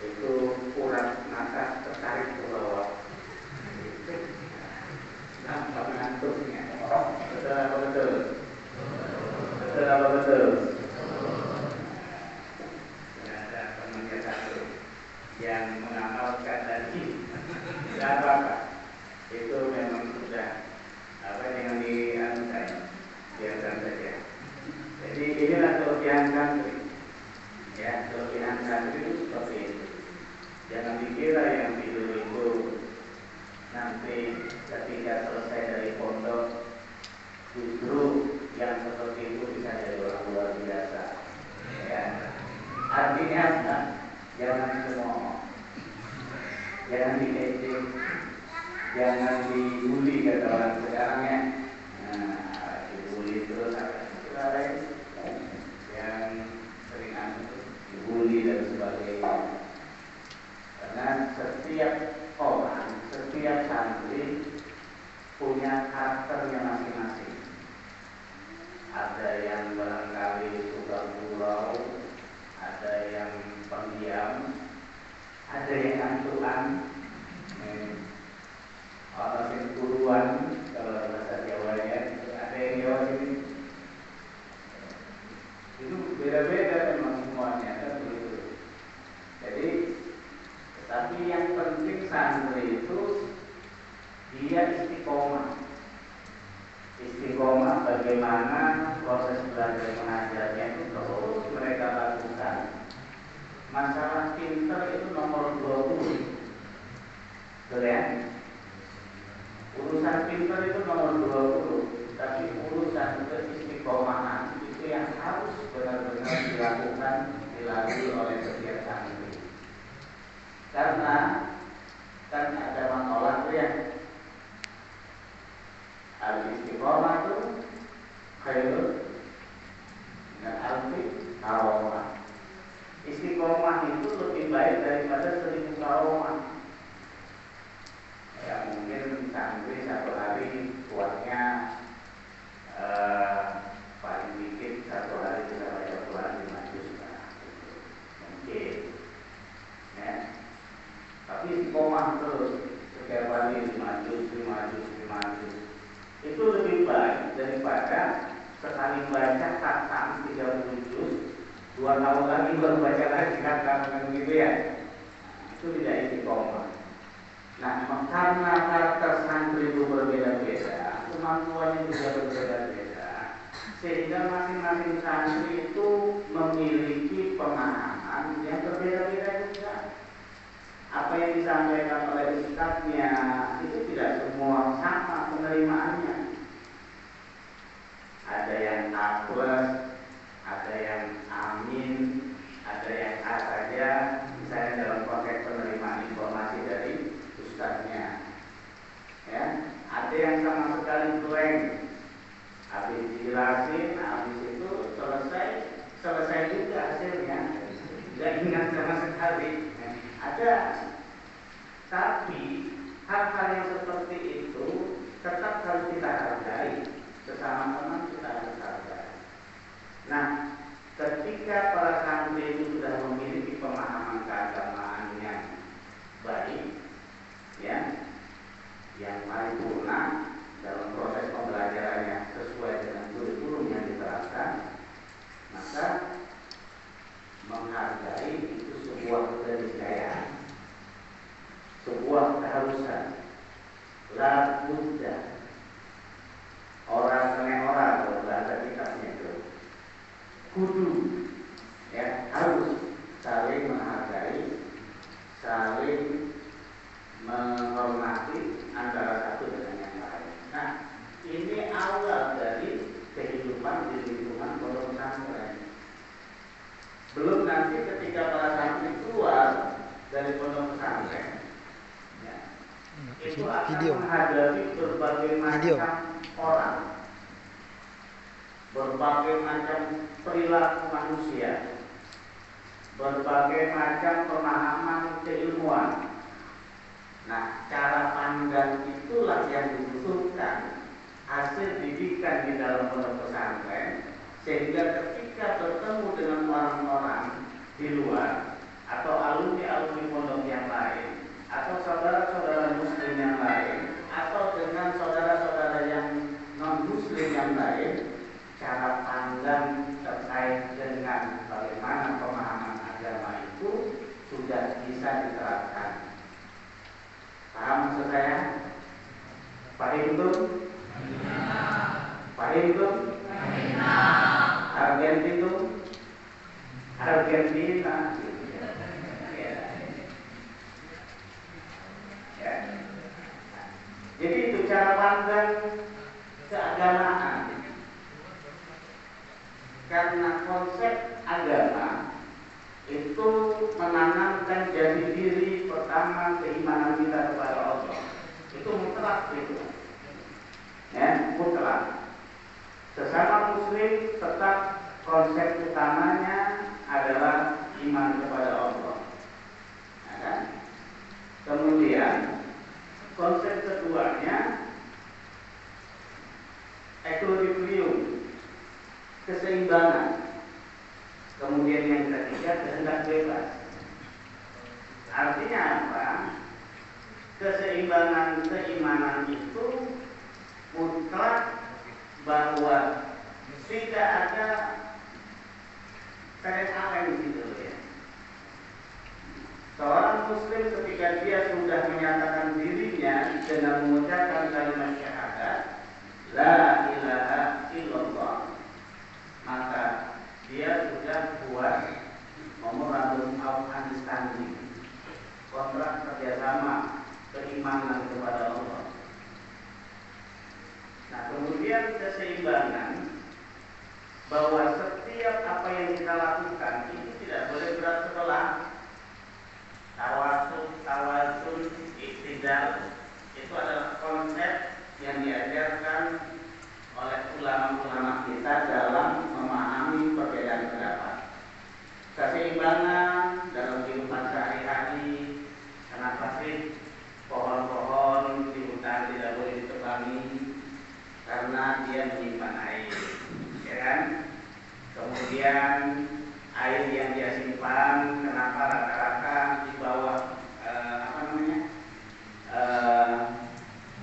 itu kurang maka tertarik ke bawah. Nampak ngantuknya. Betul apa betul? Betul apa betul? Ada temannya satu yang mengamalkan tadi. Tidak apa-apa. Itu memang sudah dengan dianukan, biarkan saja. Jadi inilah kelebihan santri. Ya, kelebihan santri itu seperti itu. Jangan dikira yang tidur itu nanti ketika selesai dari pondok justru yang seperti itu bisa jadi orang luar biasa. Ya, artinya apa? Jangan semua, jangan diejek, jangan dibully kata orang sekarang ya. Nah, dibully terus ada yang sering dibully dan sebagainya. Karena setiap orang, setiap santri punya karakternya masing-masing. Ada yang barangkali suka gurau, ada yang pendiam, ada yang ngantukan, orang yang guruan kalau bahasa Jawa ya, ada yang Jawa ini. Itu beda-beda memang semuanya kan begitu. Jadi, tapi yang penting santri itu dia istiqomah. Istiqomah bagaimana proses belajar mengajarnya itu terus mereka lakukan. Masalah pinter itu nomor 20. Betul ya? Urusan pinter itu nomor 20. Tapi urusan keistiqomahan itu yang harus benar-benar dilakukan, dilalui oleh setiap santri. Karena kan ada makalah ya, al-istiqomah itu khairun dan alfi karomah. Istiqomah itu lebih baik daripada 1000 karomah. Ya mungkin santri satu hari kuatnya paling dikit satu hari bisa baca Quran 5 juz mungkin. Ya. Tapi istiqomah terus setiap hari 5 juz. Itu lebih baik daripada sekali baca khatam 30 juz, 2 tahun lagi baru baca lagi khatam gitu ya. Itu tidak istiqomah. Nah, karena karakter santri itu berbeda-beda, kemampuannya juga berbeda-beda, sehingga masing-masing santri itu memiliki pemahaman yang berbeda-beda juga. Apa yang disampaikan oleh ustadznya itu tidak semua sama penerimaannya. Ada yang A+, ada yang amin, ada yang A saja, misalnya dalam konteks penerimaan informasi dari ustadznya. Ya, ada yang sama sekali blank. Habis dijelasin, habis itu selesai juga hasilnya. Tidak ingat sama sekali. Ada, tapi hal-hal yang seperti itu tetap harus kita hargai. Sesama teman kita harus hargai. Nah, ketika para santri itu sudah memiliki pemahaman keagamaan yang baik, ya, yang paripurna dalam proses pembelajarannya sesuai dengan kurikulum yang diterapkan, maka menghargai itu sebuah keniscayaan, sebuah keharusan. La budda. Orang kalau bahasa kitabnya itu kudu, ya, harus saling menghargai, saling menghormati antara satu dengan yang lain. Nah, ini awal dari kehidupan di lingkungan pondok pesantren. Belum nanti ketika para santri keluar dari pondok pesantren, ya, itu akan menghadapi berbagai macam orang, berbagai macam perilaku manusia, berbagai macam pemahaman keilmuan. Nah, cara pandang itulah yang dibutuhkan hasil didikan di dalam pondok pesantren, sehingga ketika bertemu dengan orang-orang di luar atau alumni-alumni bisa diterapkan. Paham maksud saya? Paham tuh? Paham tuh? Argentina, Argentina. Ya. Jadi itu cara pandang keagamaan. Karena konsep agama itu menanamkan jati diri pertama keimanan kita kepada Allah. Itu mutlak itu. Ya, mutlak. Sesama muslim tetap konsep utamanya adalah iman kepada Allah. Ya, kan? Kemudian konsep keduanya equilibrium, keseimbangan. Kemudian yang ketiga kehendak bebas. Artinya apa? Keseimbangan keimanan itu mutlak, bahwa tidak ada kaleng di situ ya. Seorang muslim ketika dia sudah menyatakan dirinya dengan mengucapkan kalimat syahadat la ilaha illallah, maka dia sudah buat memorandum of understanding, kontrak kerjasama keimanan kepada Allah. Nah, kemudian keseimbangan, bahwa setiap apa yang kita lakukan itu tidak boleh berat sebelah. Tawasul, iktidal, itu adalah konsep yang diajarkan oleh ulama-ulama kita dalam memahami perbedaan pendapat. Keseimbangan dalam kehidupan sehari-hari. Kenapa sih pohon-pohon di hutan tidak boleh ditebangi? Karena dia menyimpan air, ya kan? Kemudian air yang dia simpan, kenapa rata-rata di bawah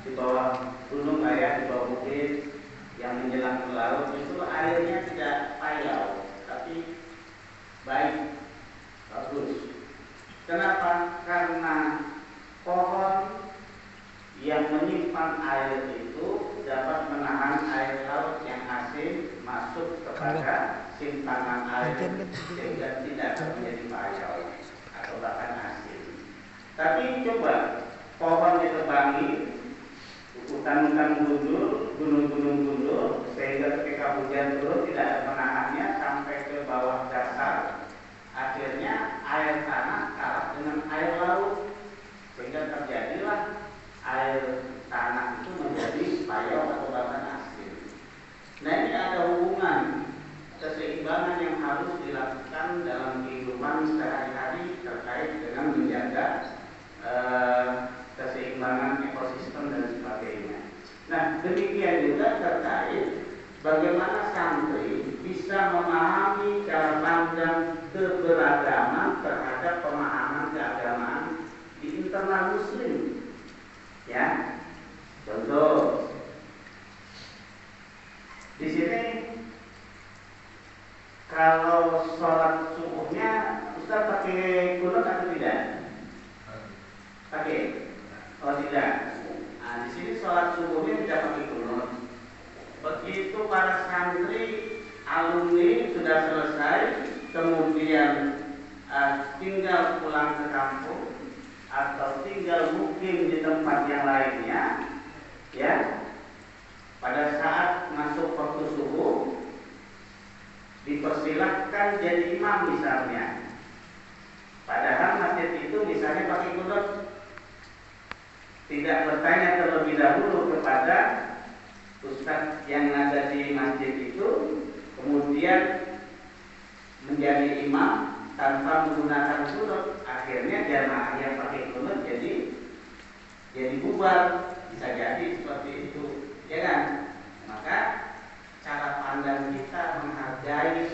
di bawah gunung ya, di bawah bukit yang menjelang ke laut, itu airnya tidak payau, tapi baik, bagus. Kenapa? Karena pohon yang menyimpan air itu dapat menahan air laut yang asin masuk kepada simpanan air sehingga tidak menjadi payau atau bahkan asin. Tapi coba pohon ditebangi, hutan-hutan gundul, gunung-gunung gundul, sehingga ketika hujan turun tidak menahannya sampai ke bawah dasar. Akhirnya air tanah kalah dengan air laut, sehingga terjadilah air tanah itu menjadi payau atau bahkan asin. Nah, ini ada hubungan keseimbangan yang harus dilakukan dalam kehidupan sehari-hari terkait dengan menjaga keseimbangan ekosistem dan sebagainya. Nah, demikian juga terkait bagaimana santri bisa memahami cara pandang keberagaman terhadap pemahaman keagamaan di internal muslim. Ya, contoh di sini kalau sholat subuhnya Ustaz pakai kunut atau tidak? Pakai? Oh tidak. Nah, di sini sholat subuhnya tidak pakai kunut. Begitu para santri alumni sudah selesai, kemudian tinggal pulang ke kampung atau tinggal mukim di tempat yang lainnya, ya, pada saat masuk waktu subuh dipersilahkan jadi imam misalnya. Padahal masjid itu misalnya pakai kunut, tidak bertanya terlebih dahulu kepada ustaz yang ada di masjid itu, kemudian menjadi imam tanpa menggunakan kunut. Akhirnya jamaah yang pakai kunut jadi bubar, bisa jadi seperti itu, ya kan? Maka cara pandang kita menghargai